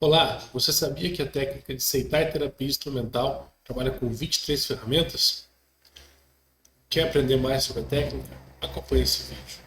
Olá, você sabia que a técnica de Seitai terapia instrumental trabalha com 23 ferramentas? Quer aprender mais sobre a técnica? Acompanhe esse vídeo.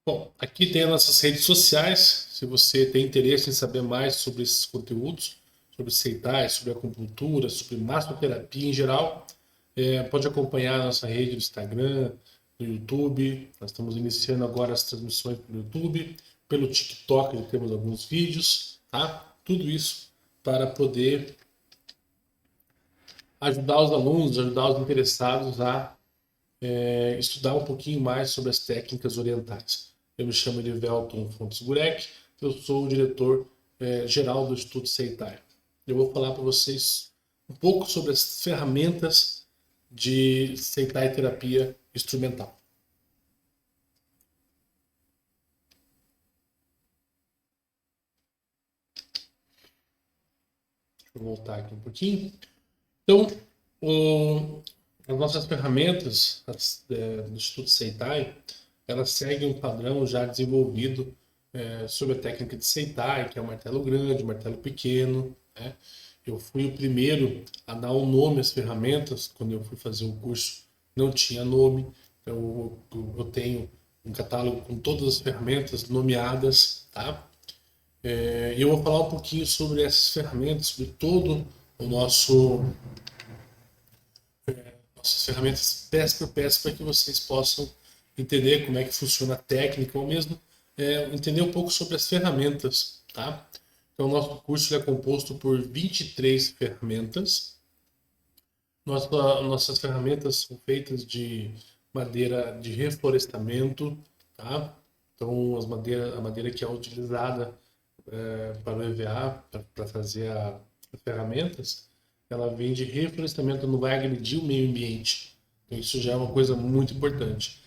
Bom, aqui tem as nossas redes sociais. Se você tem interesse em saber mais sobre esses conteúdos, sobre Seitai, sobre acupuntura, sobre massoterapia em geral, pode acompanhar a nossa rede do Instagram, no YouTube. Nós estamos iniciando agora as transmissões pelo YouTube, pelo TikTok já temos alguns vídeos, tá? Tudo isso para poder ajudar os alunos, ajudar os interessados a estudar um pouquinho mais sobre as técnicas orientais. Eu me chamo Elivelton Fontes Gurek, eu sou o diretor geral do Instituto Seitai. Eu vou falar para vocês um pouco sobre as ferramentas de Seitai terapia instrumental. Deixa eu voltar aqui um pouquinho. Então, as nossas ferramentas do Instituto Seitai, elas seguem um padrão já desenvolvido sobre a técnica de Seitai, que é o martelo grande, o martelo pequeno, né? Eu fui o primeiro a dar um nome às ferramentas. Quando eu fui fazer o curso, não tinha nome. Eu tenho um catálogo com todas as ferramentas nomeadas, tá? E eu vou falar um pouquinho sobre essas ferramentas, sobre todo o nossas ferramentas peça por peça para que vocês possam entender como é que funciona a técnica ou mesmo entender um pouco sobre as ferramentas, tá? Então, o nosso curso é composto por 23 ferramentas. Nossas ferramentas são feitas de madeira de reflorestamento, tá? Então, a madeira que é utilizada para o EVA, para fazer as ferramentas, ela vem de reflorestamento, não vai agredir o meio ambiente. Então, isso já é uma coisa muito importante.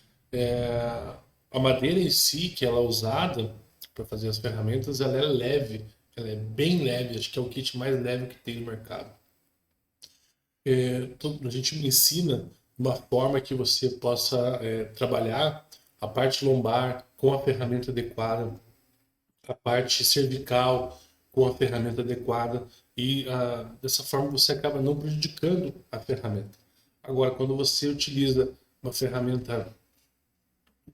A madeira em si, que ela é usada para fazer as ferramentas, ela é leve, ela é bem leve, acho que é o kit mais leve que tem no mercado. A gente ensina uma forma que você possa trabalhar a parte lombar com a ferramenta adequada, a parte cervical com a ferramenta adequada e dessa forma você acaba não prejudicando a ferramenta. Agora, quando você utiliza uma ferramenta,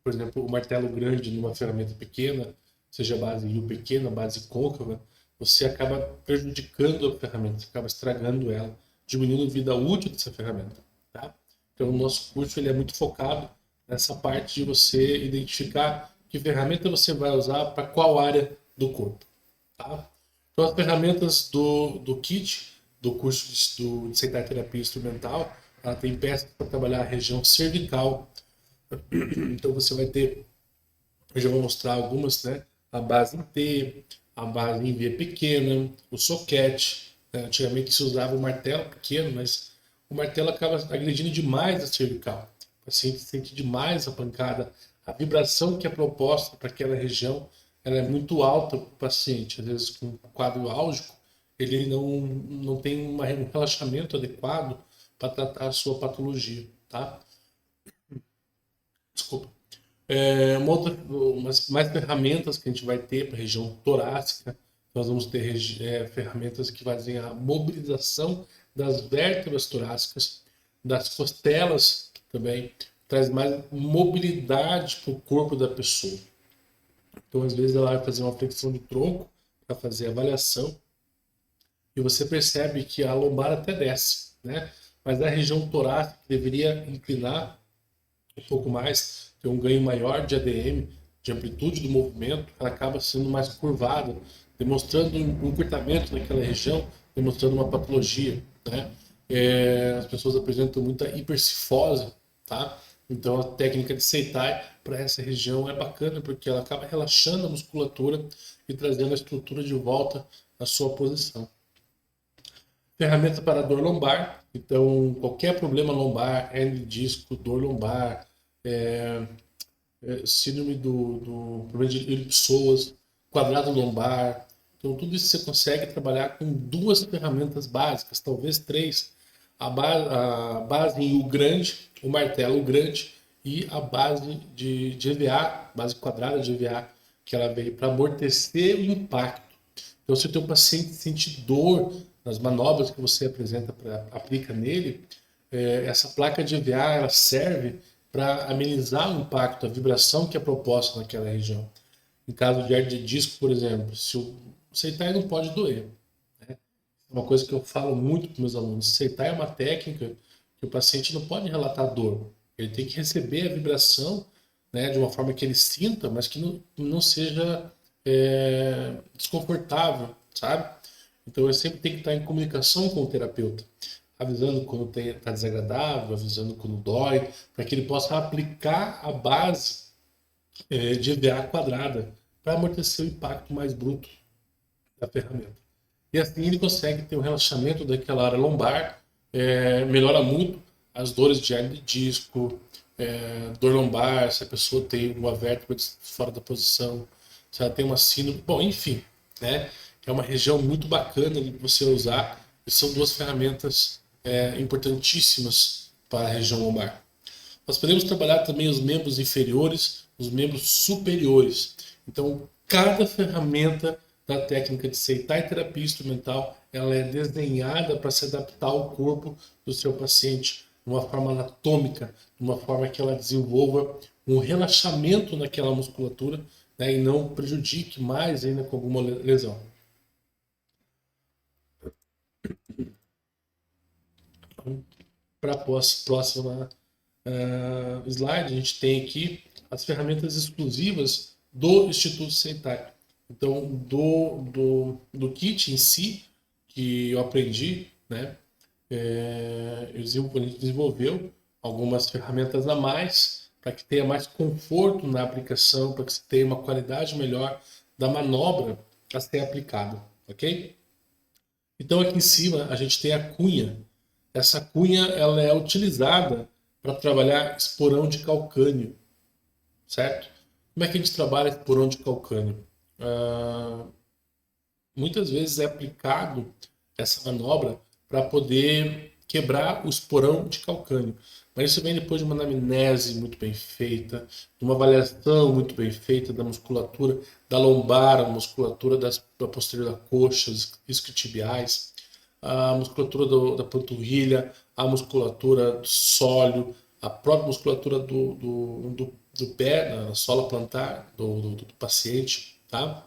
por exemplo, o martelo grande numa ferramenta pequena, seja base U pequena, base côncava, você acaba prejudicando a ferramenta, você acaba estragando ela, diminuindo a vida útil dessa ferramenta. Tá? Então, o nosso curso ele é muito focado nessa parte de você identificar que ferramenta você vai usar para qual área do corpo. Tá? Então, as ferramentas do kit, do curso de Seitai Terapia Instrumental, ela tem peças para trabalhar a região cervical. Então, você vai ter, eu já vou mostrar algumas, né? A base em T, a base em V pequena, o soquete. Né? Antigamente se usava o martelo pequeno, mas o martelo acaba agredindo demais a cervical. O paciente sente demais a pancada. A vibração que é proposta para aquela região ela é muito alta para o paciente. Às vezes, com um quadro álgico, ele não tem um relaxamento adequado para tratar a sua patologia. Tá? Desculpa. Mais ferramentas que a gente vai ter para a região torácica. Nós vamos ter ferramentas que fazem a mobilização das vértebras torácicas, das costelas também, traz mais mobilidade para o corpo da pessoa. Então, às vezes, ela vai fazer uma flexão de tronco para fazer a avaliação e você percebe que a lombar até desce, né? Mas a região torácica deveria inclinar um pouco mais, ter um ganho maior de ADM, de amplitude do movimento, ela acaba sendo mais curvada, demonstrando um encurtamento naquela região, demonstrando uma patologia, né? As pessoas apresentam muita hipercifose, tá? Então a técnica de Seitai para essa região é bacana porque ela acaba relaxando a musculatura e trazendo a estrutura de volta à sua posição. Ferramenta para dor lombar, então qualquer problema lombar, hernia de disco, dor lombar, síndrome do problema de elipsoas, quadrado lombar, Então, tudo isso você consegue trabalhar com duas ferramentas básicas, talvez três. A base em U grande, o martelo grande e a base de EVA, base quadrada de EVA, que ela veio para amortecer o impacto. Então, se o teu paciente sente dor nas manobras que você aplica nele, essa placa de EVA ela serve para amenizar o impacto, a vibração que é proposta naquela região. Em caso de hernia de disco, por exemplo, se o Seitai não pode doer. Né? Uma coisa que eu falo muito para meus alunos, Seitai é uma técnica que o paciente não pode relatar dor. Ele tem que receber a vibração, né, de uma forma que ele sinta, mas que não seja desconfortável, sabe? Então eu sempre tenho que estar em comunicação com o terapeuta, avisando quando está desagradável, avisando quando dói, para que ele possa aplicar a base de EVA quadrada para amortecer o impacto mais bruto da ferramenta. E assim ele consegue ter um relaxamento daquela área lombar, melhora muito as dores de hernia de disco, dor lombar, se a pessoa tem uma vértebra fora da posição, se ela tem uma síndrome, bom, enfim, né? É uma região muito bacana de você usar e são duas ferramentas importantíssimas para a região lombar. Nós podemos trabalhar também os membros inferiores, os membros superiores. Então, cada ferramenta da técnica de Seitai terapia instrumental, ela é desenhada para se adaptar ao corpo do seu paciente, de uma forma anatômica, de uma forma que ela desenvolva um relaxamento naquela musculatura, né, e não prejudique mais ainda com alguma lesão. Para a próxima slide, a gente tem aqui as ferramentas exclusivas do Instituto Seitai. Então, do kit em si, que eu aprendi, né, a gente desenvolveu algumas ferramentas a mais para que tenha mais conforto na aplicação, para que se tenha uma qualidade melhor da manobra a ser aplicada, ok? Então, aqui em cima a gente tem a cunha. Essa cunha ela é utilizada para trabalhar esporão de calcânio, certo? Como é que a gente trabalha esporão de calcânio? Muitas vezes é aplicado essa manobra para poder quebrar o esporão de calcânio. Mas isso vem depois de uma anamnese muito bem feita, de uma avaliação muito bem feita da musculatura da lombar, a musculatura da posterior da coxa, isquiotibiais, a musculatura da panturrilha, a musculatura do sólio, a própria musculatura do pé, na sola plantar do paciente, tá?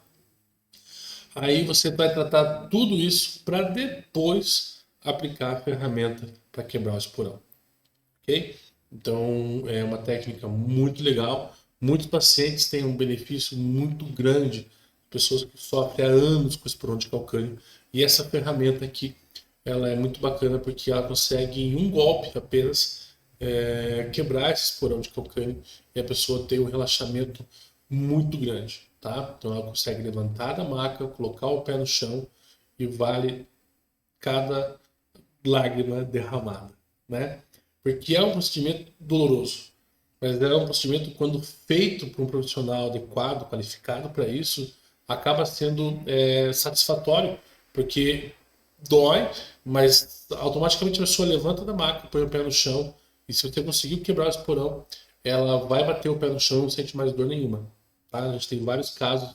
Aí você vai tratar tudo isso para depois aplicar a ferramenta para quebrar o esporão, ok? Então é uma técnica muito legal. Muitos pacientes têm um benefício muito grande, pessoas que sofrem há anos com esporão de calcânio. E essa ferramenta aqui, ela é muito bacana porque ela consegue em um golpe apenas quebrar esse esporão de calcânio e a pessoa tem um relaxamento muito grande, tá? Então ela consegue levantar da maca, colocar o pé no chão e vale cada lágrima derramada, né? Porque é um procedimento doloroso, mas é um procedimento quando feito por um profissional adequado, qualificado para isso, acaba sendo satisfatório, porque dói, mas automaticamente a pessoa levanta da maca, põe o pé no chão, e se você conseguir quebrar o esporão, ela vai bater o pé no chão e não sente mais dor nenhuma. Tá? A gente tem vários casos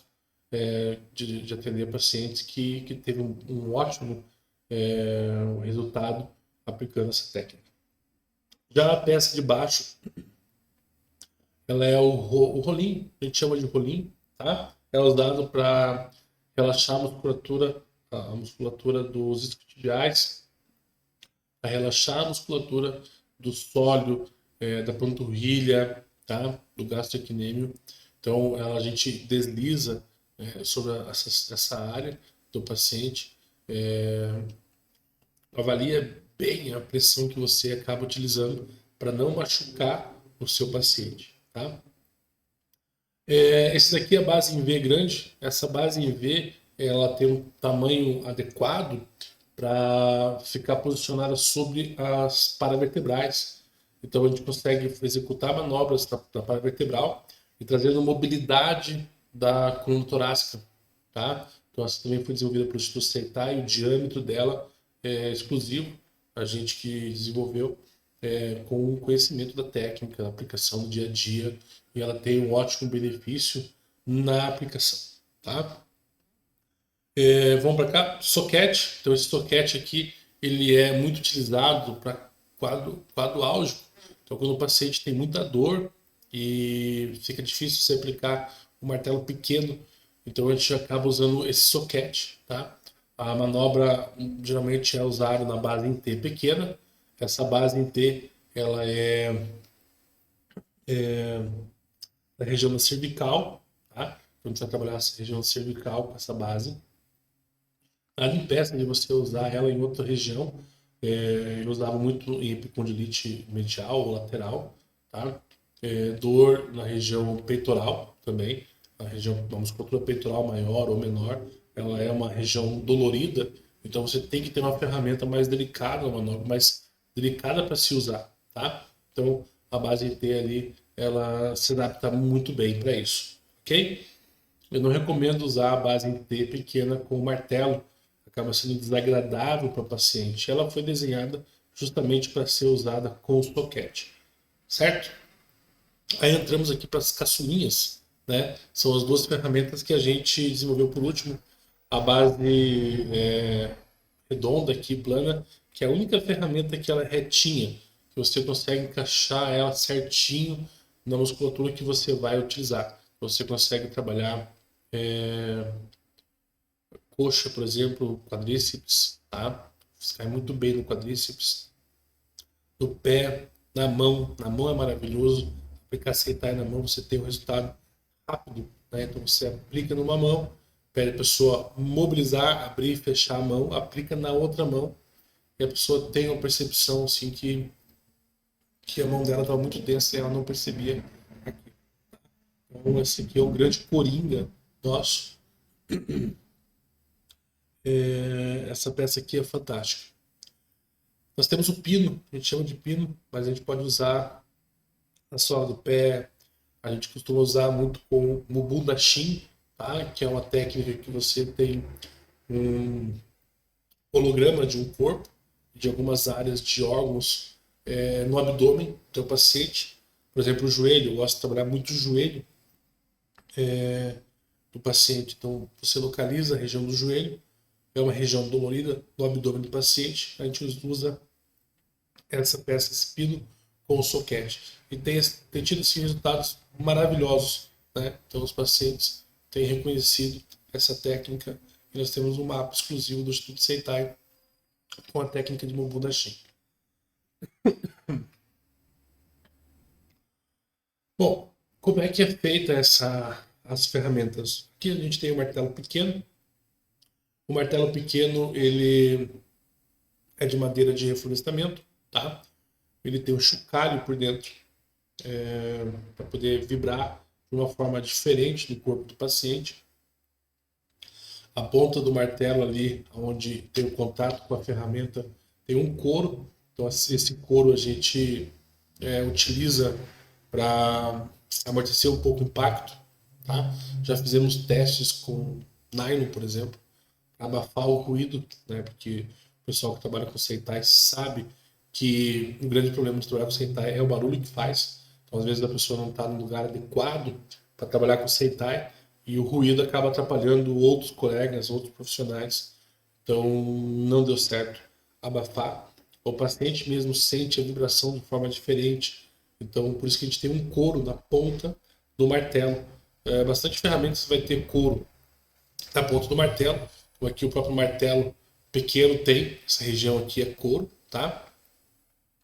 de atender pacientes que teve um ótimo resultado aplicando essa técnica. Já a peça de baixo, ela é o rolinho, a gente chama de rolinho, tá? É usado para relaxar a musculatura dos isquiotibiais, para relaxar a musculatura do sólio, da panturrilha, tá? Do gastrocnêmio. Então, a gente desliza sobre essa área do paciente, avalia bem a pressão que você acaba utilizando para não machucar o seu paciente, tá? Esse daqui é a base em V grande. Essa base em V, ela tem um tamanho adequado para ficar posicionada sobre as paravertebrais. Então a gente consegue executar manobras da paravertebral e trazendo mobilidade da coluna torácica, tá? Então, essa também foi desenvolvida pelo Instituto Seitai, e o diâmetro dela é exclusivo, a gente que desenvolveu, com o conhecimento da técnica, da aplicação do dia a dia, e ela tem um ótimo benefício na aplicação, tá? Vamos para cá, soquete. Então esse soquete aqui, ele é muito utilizado para quadro álgico. Então quando o paciente tem muita dor e fica difícil você aplicar o martelo pequeno, então a gente acaba usando esse soquete, tá? A manobra geralmente é usada na base em T pequena. Essa base em T, ela é da região da cervical, tá? Então a gente vai trabalhar essa região cervical com essa base. Nada impeça de você usar ela em outra região. Eu usava muito em epicondilite medial ou lateral, tá? Dor na região peitoral também. A musculatura peitoral maior ou menor, ela é uma região dolorida, então você tem que ter uma ferramenta mais delicada, uma manobra mais delicada para se usar, tá? Então a base T ali, ela se adapta muito bem para isso, ok? Eu não recomendo usar a base em T pequena com o martelo, acaba sendo desagradável para o paciente. Ela foi desenhada justamente para ser usada com o soquete, certo? Aí entramos aqui para as caçulinhas, né? São as duas ferramentas que a gente desenvolveu por último. A base redonda aqui, plana, que é a única ferramenta que ela é retinha, que você consegue encaixar ela certinho na musculatura que você vai utilizar. Você consegue trabalhar coxa, por exemplo, quadríceps, tá? Você cai muito bem no quadríceps, no pé, na mão. Na mão é maravilhoso. Aplicar Seitai na mão, você tem um resultado rápido, né? Então você aplica numa mão, pede a pessoa mobilizar, abrir e fechar a mão, aplica na outra mão, e a pessoa tem uma percepção assim que a mão dela estava muito tensa e ela não percebia aqui. Então esse aqui é um grande coringa nosso. Essa peça aqui é fantástica. Nós temos o pino, a gente chama de pino, mas a gente pode usar na sola do pé. A gente costuma usar muito com o Mubundashin, tá? Que é uma técnica que você tem um holograma de um corpo, de algumas áreas de órgãos no abdômen do teu paciente. Por exemplo, o joelho, eu gosto de trabalhar muito o joelho do paciente. Então, você localiza a região do joelho, é uma região dolorida do abdômen do paciente, a gente usa essa peça, esse pino, com o soquete. E tem tido assim, resultados maravilhosos, né? Então os pacientes têm reconhecido essa técnica e nós temos um mapa exclusivo do Instituto Seitai com a técnica de Mubundashin. Bom, como é que é feita as ferramentas? Aqui a gente tem o martelo pequeno. O martelo pequeno, ele é de madeira de reflorestamento, tá? Ele tem um chocalho por dentro para poder vibrar de uma forma diferente no corpo do paciente. A ponta do martelo ali, onde tem o contato com a ferramenta, tem um couro. Então esse couro a gente utiliza para amortecer um pouco o impacto. Tá? Já fizemos testes com nylon, por exemplo, para abafar o ruído, né? Porque o pessoal que trabalha com Seitai sabe que um grande problema de trabalhar com Seitai é o barulho que faz. Então, às vezes, a pessoa não está no lugar adequado para trabalhar com Seitai e o ruído acaba atrapalhando outros colegas, outros profissionais. Então, não deu certo abafar. O paciente mesmo sente a vibração de forma diferente. Então, por isso que a gente tem um couro na ponta do martelo. Bastante ferramentas vai ter couro na ponta do martelo. Como aqui o próprio martelo pequeno tem, essa região aqui é couro, tá?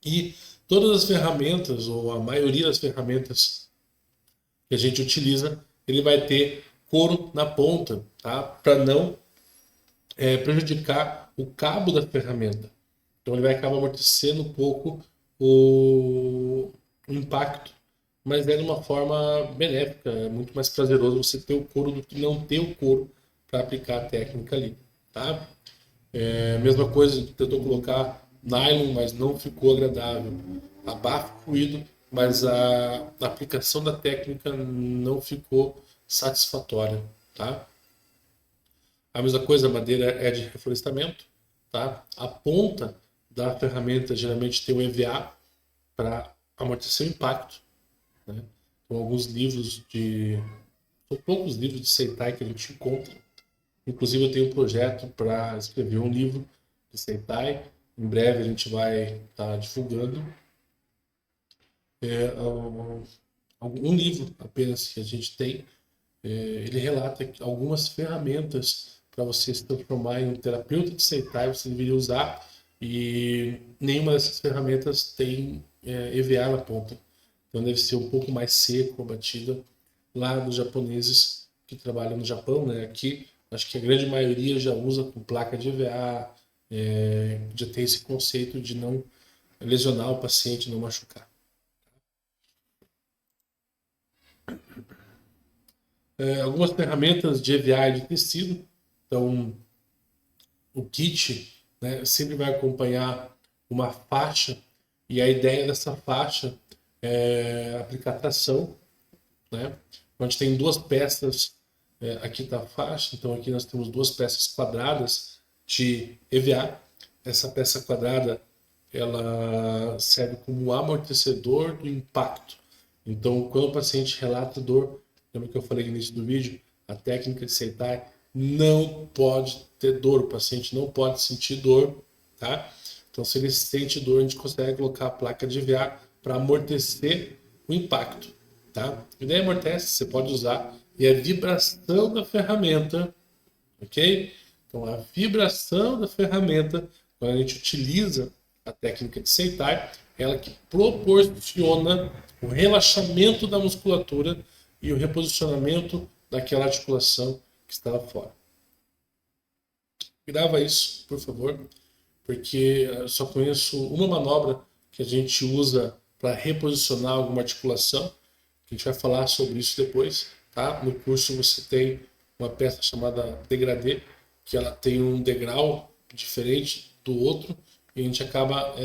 E todas as ferramentas, ou a maioria das ferramentas que a gente utiliza, ele vai ter couro na ponta, tá? Para não prejudicar o cabo da ferramenta. Então ele vai acabar amortecendo um pouco o impacto, mas é de uma forma benéfica, é muito mais prazeroso você ter o couro do que não ter o couro para aplicar a técnica ali, tá? Mesma coisa, tentou colocar nylon, mas não ficou agradável. Abafa o ruído, mas a aplicação da técnica não ficou satisfatória, tá? A mesma coisa, a madeira é de reflorestamento, tá? A ponta da ferramenta geralmente tem um EVA para amortecer o impacto, né? Então, alguns livros de... São poucos livros de Seitai que a gente encontra. Inclusive, eu tenho um projeto para escrever um livro de Seitai. Em breve a gente vai estar divulgando. Um livro apenas que a gente tem. Ele relata algumas ferramentas para você se transformar em um terapeuta de Seitai, você deveria usar, e nenhuma dessas ferramentas tem EVA na ponta. Então deve ser um pouco mais seco a batida. Lá nos japoneses que trabalham no Japão, né? Aqui acho que a grande maioria já usa com placa de EVA, já tem esse conceito de não lesionar o paciente, não machucar. Algumas ferramentas de EVA e de tecido. Então, o kit, né, sempre vai acompanhar uma faixa, e a ideia dessa faixa é aplicar tração, né? A gente tem duas peças, aqui da faixa, então aqui nós temos duas peças quadradas de EVA. Essa peça quadrada ela serve como amortecedor do impacto. Então, quando o paciente relata dor, lembra que eu falei no início do vídeo, a técnica de Seitai não pode ter dor, o paciente não pode sentir dor, tá? Então, se ele sente dor, a gente consegue colocar a placa de EVA para amortecer o impacto, tá? E daí amortece, você pode usar, e a vibração da ferramenta, ok? Então, a vibração da ferramenta, quando a gente utiliza a técnica de Seitai, ela que proporciona o relaxamento da musculatura e o reposicionamento daquela articulação que estava fora. Grava isso, por favor, porque eu só conheço uma manobra que a gente usa para reposicionar alguma articulação. A gente vai falar sobre isso depois, tá? No curso você tem uma peça chamada degradê, que ela tem um degrau diferente do outro, e a gente acaba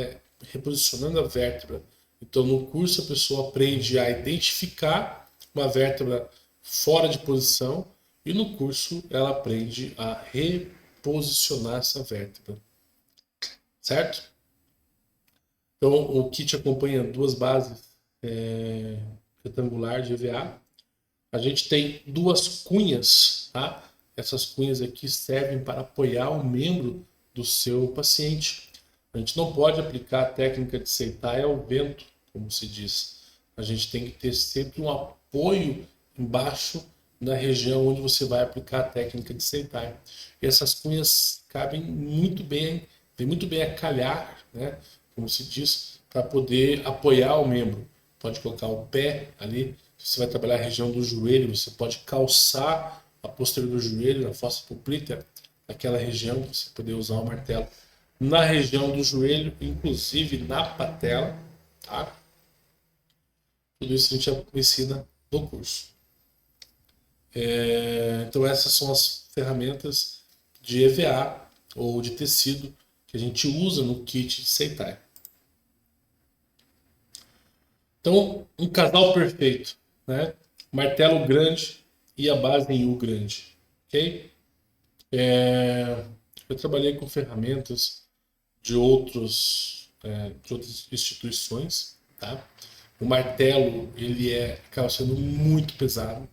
reposicionando a vértebra. Então, no curso, a pessoa aprende a identificar uma vértebra fora de posição, e no curso ela aprende a reposicionar essa vértebra. Certo? Então, o kit acompanha duas bases retangular de EVA. A gente tem duas cunhas, tá? Essas cunhas aqui servem para apoiar o membro do seu paciente. A gente não pode aplicar a técnica de Seitai ao vento, como se diz. A gente tem que ter sempre um apoio embaixo na região onde você vai aplicar a técnica de Seitai. E essas cunhas cabem muito bem, vem muito bem a calhar, né? Como se diz, para poder apoiar o membro. Pode colocar o pé ali. Se você vai trabalhar a região do joelho, você pode calçar a posterior do joelho, na fossa poplítea, naquela região, para você poder usar o martelo na região do joelho, inclusive na patela, tá? Tudo isso a gente ensina no curso. Então essas são as ferramentas de EVA ou de tecido que a gente usa no kit de Seitai. Então, um casal perfeito, né? Martelo grande e a base em U grande, ok? Eu trabalhei com ferramentas de outras instituições, tá? O martelo, ele acaba sendo muito pesado.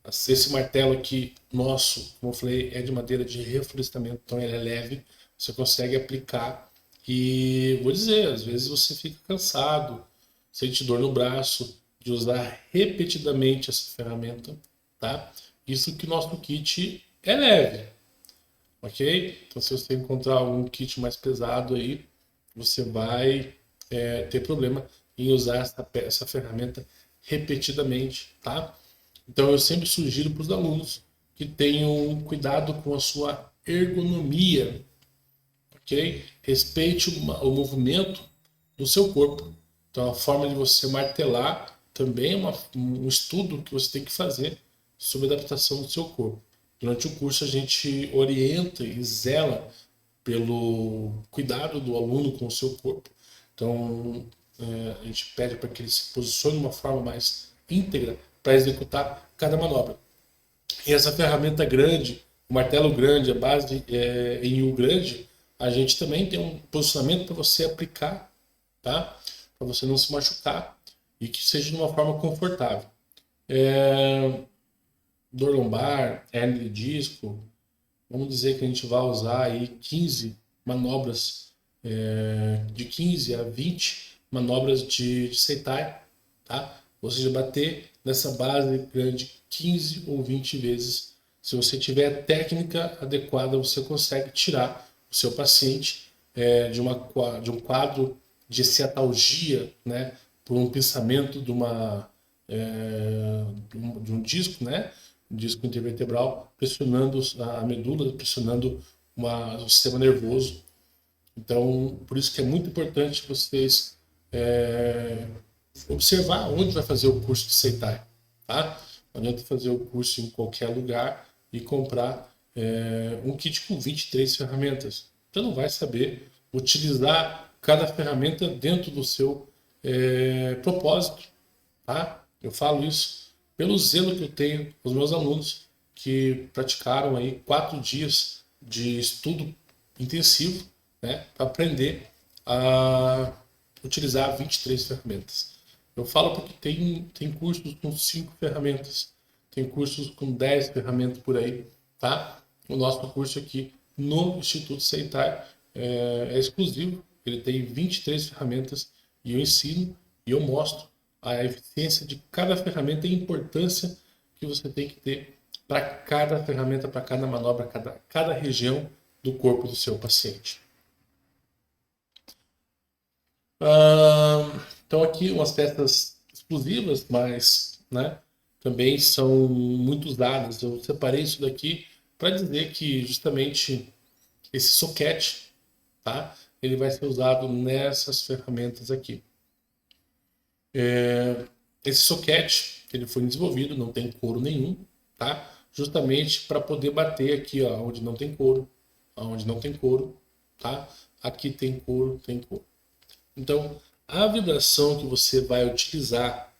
Esse martelo aqui, nosso, como eu falei, é de madeira de reflorestamento, então ele é leve, você consegue aplicar e, vou dizer, às vezes você fica cansado, sente dor no braço, de usar repetidamente essa ferramenta, tá? Isso que o nosso kit é leve, ok? Então se você encontrar algum kit mais pesado aí, você vai ter problema em usar essa ferramenta repetidamente, tá? Então eu sempre sugiro para os alunos que tenham cuidado com a sua ergonomia, ok? Respeite o movimento do seu corpo. Então a forma de você martelar também é um estudo que você tem que fazer sobre a adaptação do seu corpo. Durante o curso a gente orienta e zela pelo cuidado do aluno com o seu corpo. Então a gente pede para que ele se posicione de uma forma mais íntegra para executar cada manobra. E essa ferramenta grande o martelo grande, a base em U grande, a gente também tem um posicionamento para você aplicar, tá? Para você não se machucar e que seja de uma forma confortável. Dor lombar, hernia de disco, vamos dizer que a gente vai usar aí 15 manobras, de 15 a 20 manobras de Seitai, tá? Ou seja, bater nessa base grande 15 ou 20 vezes. Se você tiver a técnica adequada, você consegue tirar o seu paciente de um quadro de cetalgia, né? Por um pensamento de um disco, né? Um disco intervertebral, pressionando a medula, pressionando o sistema nervoso. Então, por isso que é muito importante vocês observar onde vai fazer o curso de Seitai, tá? Não adianta fazer o curso em qualquer lugar e comprar um kit com 23 ferramentas. Você não vai saber utilizar cada ferramenta dentro do seu propósito, tá? Eu falo isso pelo zelo que eu tenho com os meus alunos que praticaram aí 4 dias de estudo intensivo, né, para aprender a utilizar 23 ferramentas. Eu falo porque tem cursos com 5 ferramentas, tem cursos com 10 ferramentas por aí, tá? O nosso curso aqui no Instituto Seitai é exclusivo, ele tem 23 ferramentas e eu ensino e eu mostro a eficiência de cada ferramenta e a importância que você tem que ter para cada ferramenta, para cada manobra, cada região do corpo do seu paciente. Então aqui umas peças exclusivas, mas né, também são muito usadas. Eu separei isso daqui para dizer que justamente esse soquete, tá? Ele vai ser usado nessas ferramentas aqui. Esse soquete, ele foi desenvolvido, não tem couro nenhum, tá? Justamente para poder bater aqui, ó, onde não tem couro, onde não tem couro, tá? Aqui tem couro, tem couro. Então, a vibração que você vai utilizar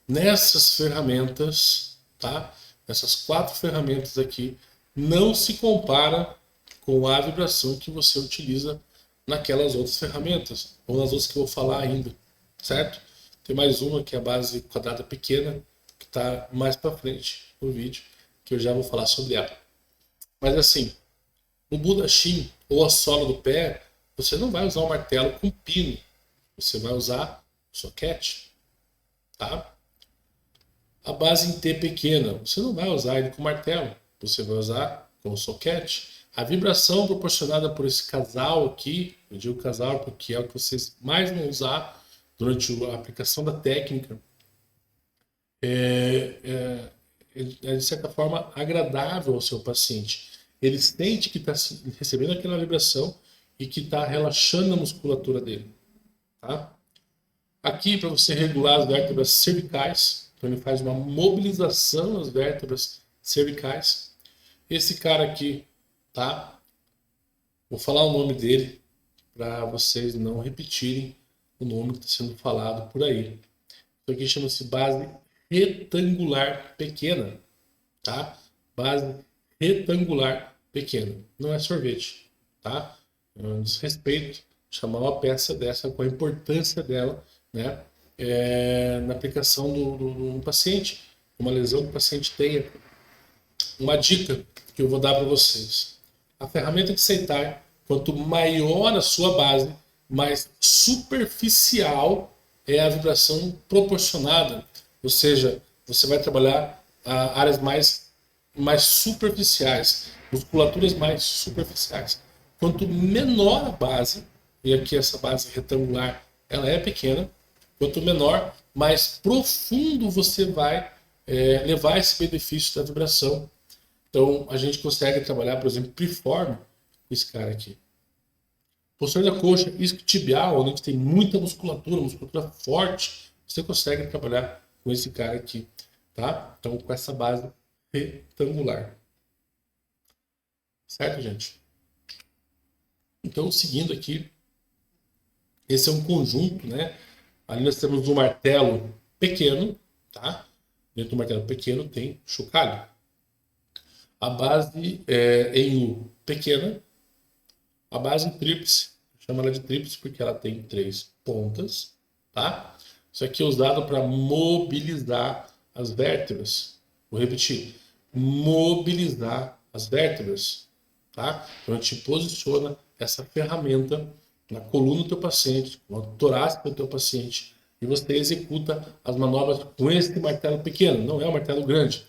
nessas ferramentas, tá? Essas 4 ferramentas aqui, não se compara com a vibração que você utiliza naquelas outras ferramentas, ou nas outras que eu vou falar ainda, certo? Tem mais uma que é a base quadrada pequena, que está mais para frente no vídeo, que eu já vou falar sobre ela. Mas assim, no Budashin ou a sola do pé, você não vai usar um martelo com pino, você vai usar soquete, tá? A base em T pequena, você não vai usar ele com martelo, você vai usar com soquete. A vibração proporcionada por esse casal aqui, eu digo casal porque é o que vocês mais vão usar durante a aplicação da técnica, é de certa forma agradável ao seu paciente. Ele sente que está recebendo aquela vibração e que está relaxando a musculatura dele. Tá? Aqui, para você regular as vértebras cervicais, então ele faz uma mobilização das vértebras cervicais. Esse cara aqui, tá? Vou falar o nome dele para vocês não repetirem o nome que está sendo falado por aí. Isso aqui chama-se base retangular pequena, tá? Base retangular pequena. Não é sorvete, tá? É um desrespeito chamar uma peça dessa com a importância dela, né? Na aplicação do paciente, uma lesão que o paciente tenha. Uma dica que eu vou dar para vocês. A ferramenta de Seitai, quanto maior a sua base, mais superficial é a vibração proporcionada. Ou seja, você vai trabalhar áreas mais superficiais, musculaturas mais superficiais. Quanto menor a base, e aqui essa base retangular ela é pequena, quanto menor, mais profundo você vai levar esse benefício da vibração. Então a gente consegue trabalhar, por exemplo, piriforme com esse cara aqui. Posterior da coxa isquiotibial, onde tem muita musculatura forte, você consegue trabalhar com esse cara aqui, tá? Então com essa base retangular. Certo, gente? Então, seguindo aqui, esse é um conjunto, né? Ali nós temos um martelo pequeno, tá? Dentro do martelo pequeno tem chocalho. A base em U pequena, a base tríplice, chama ela de tríplice porque ela tem 3 pontas, tá? Isso aqui é usado para mobilizar as vértebras. Vou repetir, mobilizar as vértebras, tá? Então a gente posiciona essa ferramenta na coluna do teu paciente, no torácico do teu paciente, e você executa as manobras com esse martelo pequeno, não é um martelo grande.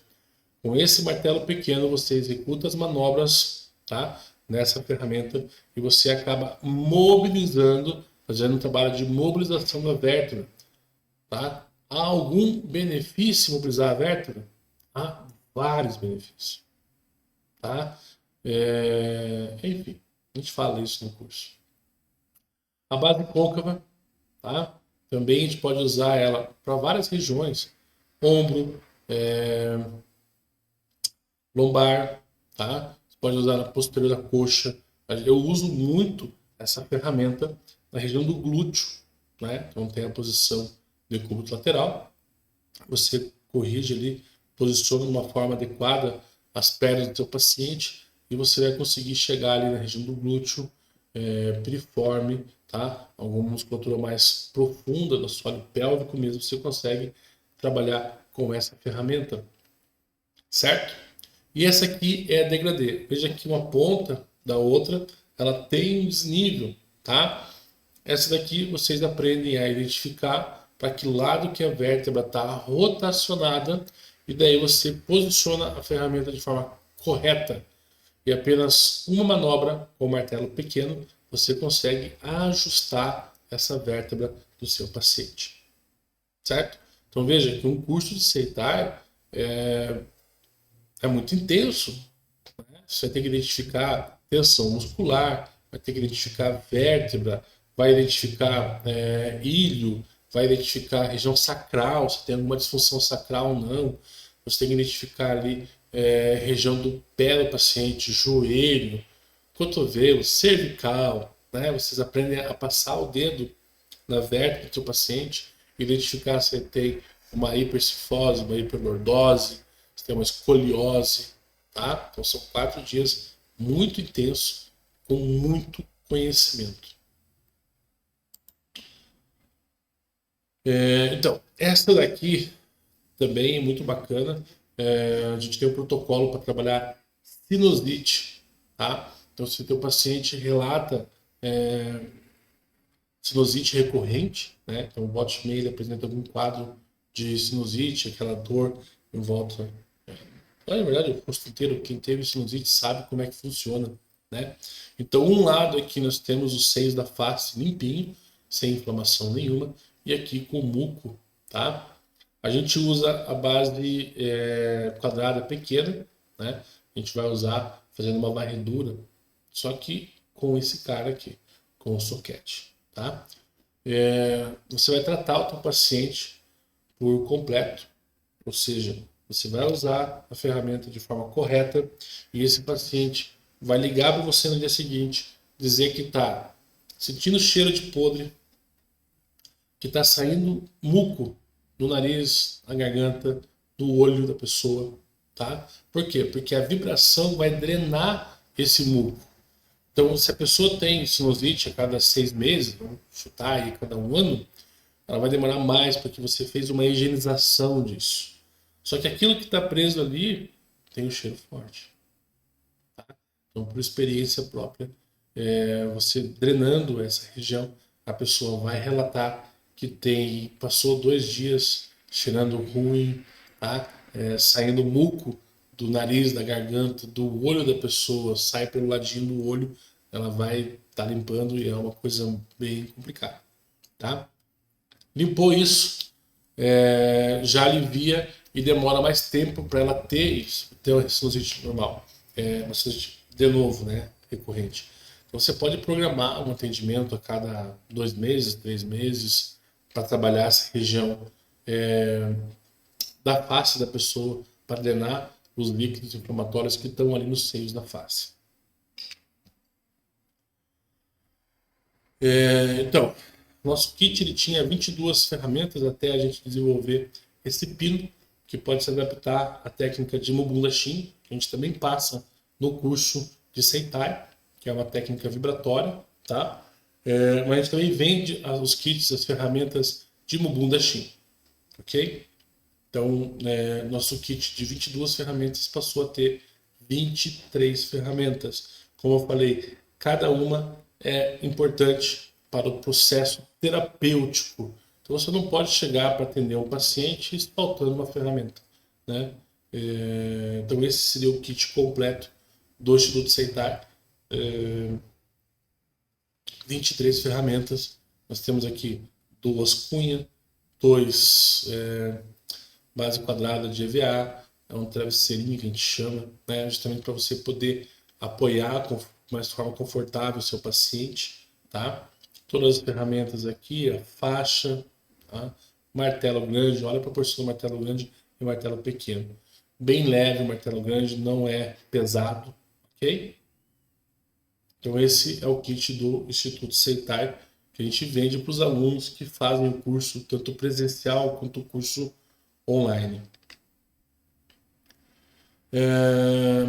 Com esse martelo pequeno você executa as manobras, tá? Nessa ferramenta e você acaba mobilizando, fazendo um trabalho de mobilização da vértebra, tá? Há algum benefício em mobilizar a vértebra? Há vários benefícios, tá? Enfim, a gente fala isso no curso. A base côncava, tá? Também a gente pode usar ela para várias regiões, ombro, lombar, tá? Você pode usar na posterior da coxa. Eu uso muito essa ferramenta na região do glúteo, né? Então tem a posição decúbito lateral. Você corrige ali, posiciona de uma forma adequada as pernas do seu paciente e você vai conseguir chegar ali na região do glúteo, piriforme, tá? Alguma musculatura mais profunda do solo pélvico mesmo, você consegue trabalhar com essa ferramenta, certo? E essa aqui é a degradê. Veja que uma ponta da outra, ela tem um desnível, tá? Essa daqui vocês aprendem a identificar para que lado que a vértebra está rotacionada e daí você posiciona a ferramenta de forma correta. E apenas uma manobra com o martelo pequeno você consegue ajustar essa vértebra do seu paciente, certo? Então veja que um curso de Seitai é muito intenso. Você vai ter que identificar tensão muscular, vai ter que identificar vértebra, vai identificar ilho, vai identificar região sacral, se tem alguma disfunção sacral ou não. Você tem que identificar ali região do pé do paciente, joelho, cotovelo, cervical, né? Vocês aprendem a passar o dedo na vértebra do seu paciente, identificar se ele tem uma hipercifose, uma hiperlordose, se tem uma escoliose, tá? Então são 4 dias muito intensos, com muito conhecimento. Então, essa daqui também é muito bacana. A gente tem um protocolo para trabalhar sinusite, tá? Então, se o teu paciente relata sinusite recorrente, né? Então, volta e meia ele apresenta algum quadro de sinusite, aquela dor em volta. Na verdade, o rosto inteiro, quem teve sinusite sabe como é que funciona, né? Então, um lado aqui nós temos os seios da face limpinho, sem inflamação nenhuma, e aqui com muco, tá? A gente usa a base quadrada pequena, né? A gente vai usar fazendo uma varredura, só que com esse cara aqui, com o soquete, tá? Você vai tratar o teu paciente por completo, ou seja, você vai usar a ferramenta de forma correta e esse paciente vai ligar para você no dia seguinte, dizer que está sentindo cheiro de podre, que está saindo muco do nariz, na garganta, do olho da pessoa, tá? Por quê? Porque a vibração vai drenar esse muco. Então, se a pessoa tem sinusite a cada 6 meses, vamos chutar aí cada 1 ano, ela vai demorar mais porque você fez uma higienização disso. Só que aquilo que está preso ali tem um cheiro forte. Tá? Então, por experiência própria, você drenando essa região, a pessoa vai relatar que passou 2 dias cheirando ruim, tá? Saindo muco do nariz, da garganta, do olho da pessoa, sai pelo ladinho do olho, ela vai estar limpando e é uma coisa bem complicada, tá? Limpou isso, já alivia e demora mais tempo para ela ter isso, ter uma sinusite normal, uma sinusite de novo, né, recorrente. Então você pode programar um atendimento a cada 2 meses, 3 meses, para trabalhar essa região da face da pessoa, para drenar os líquidos inflamatórios que estão ali nos seios da face. Então, nosso kit ele tinha 22 ferramentas até a gente desenvolver esse pino, que pode se adaptar à técnica de Mobunda Shin, a gente também passa no curso de Seitai, que é uma técnica vibratória, tá? Mas a gente também vende os kits, as ferramentas de Mubunda Shin, ok? Então, nosso kit de 22 ferramentas passou a ter 23 ferramentas. Como eu falei, cada uma é importante para o processo terapêutico. Então, você não pode chegar para atender um paciente faltando uma ferramenta, né? Então, esse seria o kit completo do Instituto Seitai. 23 ferramentas. Nós temos aqui 2 cunhas, 2 base quadrada de EVA, é um travesseirinho que a gente chama, né, justamente para você poder apoiar com mais forma confortável o seu paciente, tá? Todas as ferramentas aqui, a faixa, tá? Martelo grande, olha a proporção do martelo grande e martelo pequeno. Bem leve o martelo grande, não é pesado, ok? Então esse é o kit do Instituto Seitai, que a gente vende para os alunos que fazem o curso, tanto presencial quanto o curso online.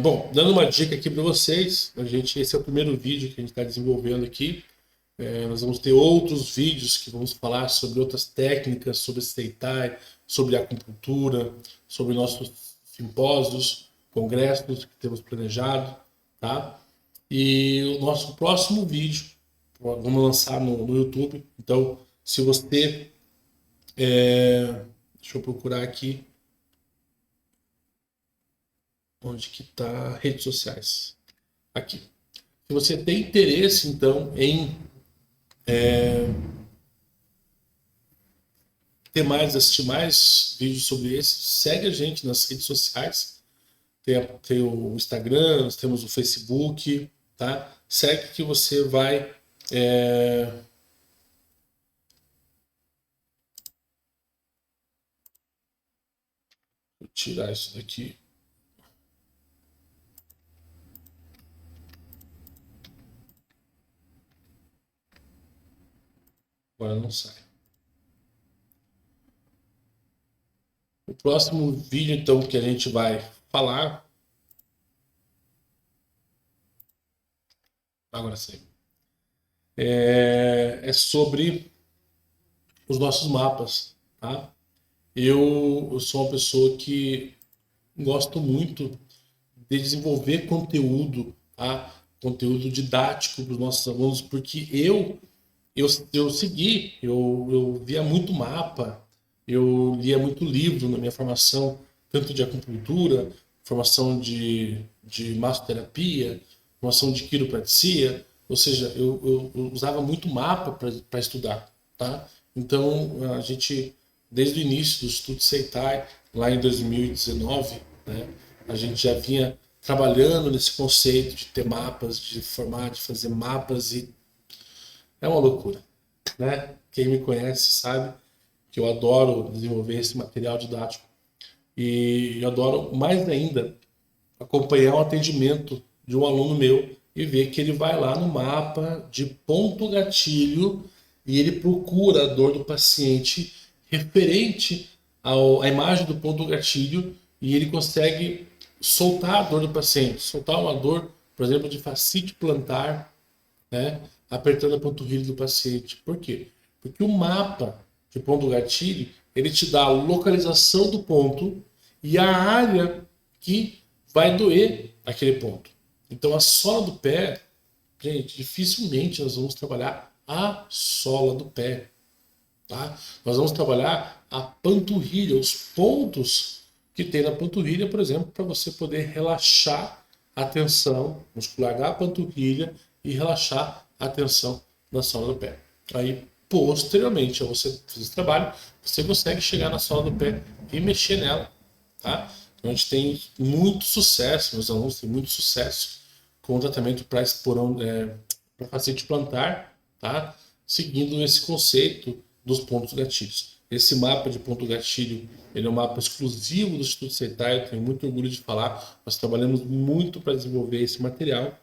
Bom, dando uma dica aqui para vocês, esse é o primeiro vídeo que a gente está desenvolvendo aqui. Nós vamos ter outros vídeos que vamos falar sobre outras técnicas, sobre Seitai, sobre acupuntura, sobre nossos simpósios, congressos que temos planejado, tá? E o nosso próximo vídeo vamos lançar no YouTube. Então, se você deixa eu procurar aqui onde que está redes sociais. Aqui. Se você tem interesse, então, em assistir mais vídeos sobre esse, segue a gente nas redes sociais. Tem o Instagram, nós temos o Facebook, tá? Segue que você vai vou tirar isso daqui. Agora não sai. O próximo vídeo, então, que a gente vai falar. Agora sim. É sobre os nossos mapas, tá? Eu sou uma pessoa que gosto muito de desenvolver conteúdo, tá? Conteúdo didático para os nossos alunos, porque eu via muito mapa, eu lia muito livro na minha formação, tanto de acupuntura, formação de massoterapia, formação de quiropraxia, ou seja, eu usava muito mapa para estudar, tá? Então, a gente, desde o início do Instituto Seitai, lá em 2019, né, a gente já vinha trabalhando nesse conceito de ter mapas, de formar, de fazer mapas, e é uma loucura, né? Quem me conhece sabe que eu adoro desenvolver esse material didático e eu adoro mais ainda acompanhar o atendimento de um aluno meu e ver que ele vai lá no mapa de ponto gatilho e ele procura a dor do paciente referente à imagem do ponto gatilho e ele consegue soltar a dor do paciente, soltar uma dor, por exemplo, de fascite plantar, né, apertando a panturrilha do paciente. Por quê? Porque o mapa de ponto gatilho, ele te dá a localização do ponto e a área que vai doer aquele ponto. Então a sola do pé, gente, dificilmente nós vamos trabalhar a sola do pé, tá? Nós vamos trabalhar a panturrilha, os pontos que tem na panturrilha, por exemplo, para você poder relaxar a tensão muscular da panturrilha e relaxar a tensão da sola do pé. Aí, posteriormente a você fazer esse trabalho, você consegue chegar na sola do pé e mexer nela, tá? Então, a gente tem muito sucesso, meus alunos têm muito sucesso com o tratamento para fascite plantar, tá? Seguindo esse conceito dos pontos gatilhos. Esse mapa de ponto gatilho, ele é um mapa exclusivo do Instituto Seitai, eu tenho muito orgulho de falar, nós trabalhamos muito para desenvolver esse material.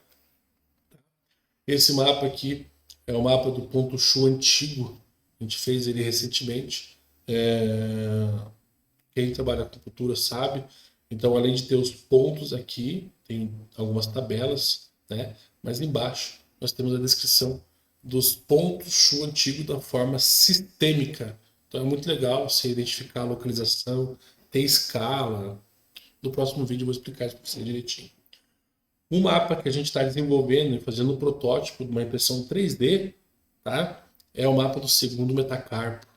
Esse mapa aqui é o mapa do ponto Shu antigo, a gente fez ele recentemente. Quem trabalha com acupuntura sabe, Então, além de ter os pontos aqui, tem algumas tabelas, né? Mas embaixo nós temos a descrição dos pontos Shu antigo da forma sistêmica. Então é muito legal você identificar a localização, ter escala. No próximo vídeo eu vou explicar isso para você direitinho. O mapa que a gente está desenvolvendo e fazendo um protótipo de uma impressão 3D, tá? É o mapa do segundo metacarpo.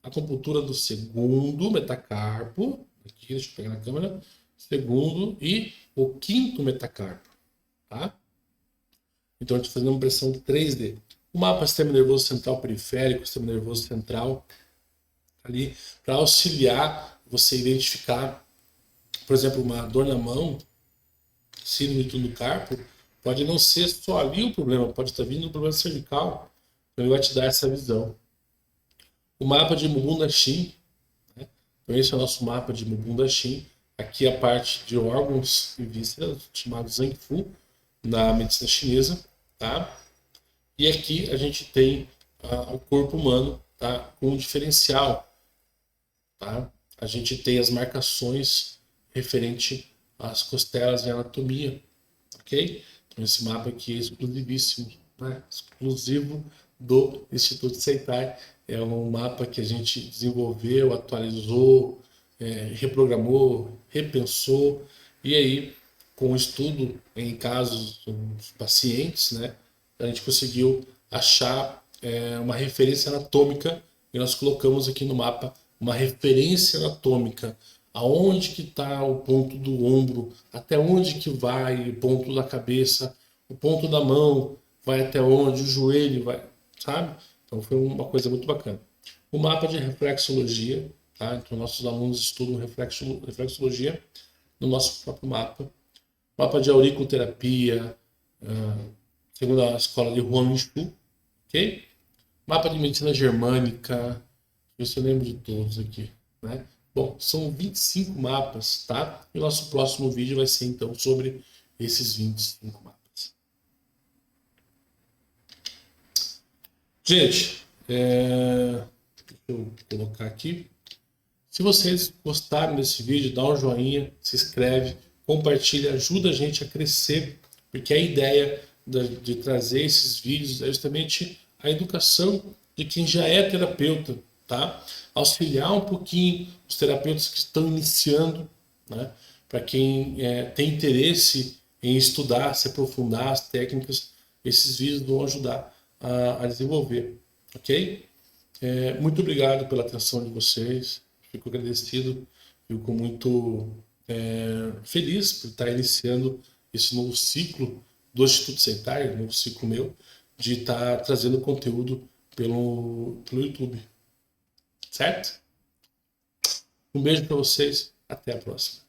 A acupuntura do segundo metacarpo, aqui, deixa eu pegar na câmera, segundo e o quinto metacarpo, tá? Então a gente está fazendo uma impressão 3D. O mapa sistema nervoso central periférico, sistema nervoso central, ali, para auxiliar você identificar, por exemplo, uma dor na mão, síndrome do carpo, pode não ser só ali o problema, pode estar vindo um problema cervical. Então ele vai te dar essa visão. O mapa de Mubunda Shin, né? Então esse é o nosso mapa de Mubunda Shin. Aqui a parte de órgãos e vísceras, chamado Zangfu, na medicina chinesa, tá? E aqui a gente tem o corpo humano, tá? Com um diferencial, tá? A gente tem as marcações referente às costelas e anatomia, ok? Então esse mapa aqui é exclusivíssimo, né? Exclusivo do Instituto Seitai. É um mapa que a gente desenvolveu, atualizou, reprogramou, repensou, e aí, com o estudo em casos dos pacientes, né, a gente conseguiu achar uma referência anatômica e nós colocamos aqui no mapa uma referência anatômica, aonde que está o ponto do ombro, até onde que vai o ponto da cabeça, o ponto da mão, vai até onde, o joelho vai, sabe? Então foi uma coisa muito bacana. O mapa de reflexologia, tá? Então nossos alunos estudam reflexologia no nosso próprio mapa. Mapa de auriculoterapia, segundo a escola de Huangshu, ok? Mapa de medicina germânica, ver se eu lembro de todos aqui, né? Bom, são 25 mapas, tá? E o nosso próximo vídeo vai ser então sobre esses 25 mapas. Gente, deixa eu colocar aqui. Se vocês gostaram desse vídeo, dá um joinha, se inscreve, compartilha, ajuda a gente a crescer, porque a ideia de trazer esses vídeos é justamente a educação de quem já é terapeuta, tá? Auxiliar um pouquinho os terapeutas que estão iniciando, né? Para quem tem interesse em estudar, se aprofundar as técnicas, esses vídeos vão ajudar a desenvolver, ok? Muito obrigado pela atenção de vocês, fico agradecido, fico muito feliz por estar iniciando esse novo ciclo do Instituto Seitai, novo ciclo meu, de estar trazendo conteúdo pelo YouTube. Certo? Um beijo para vocês, até a próxima.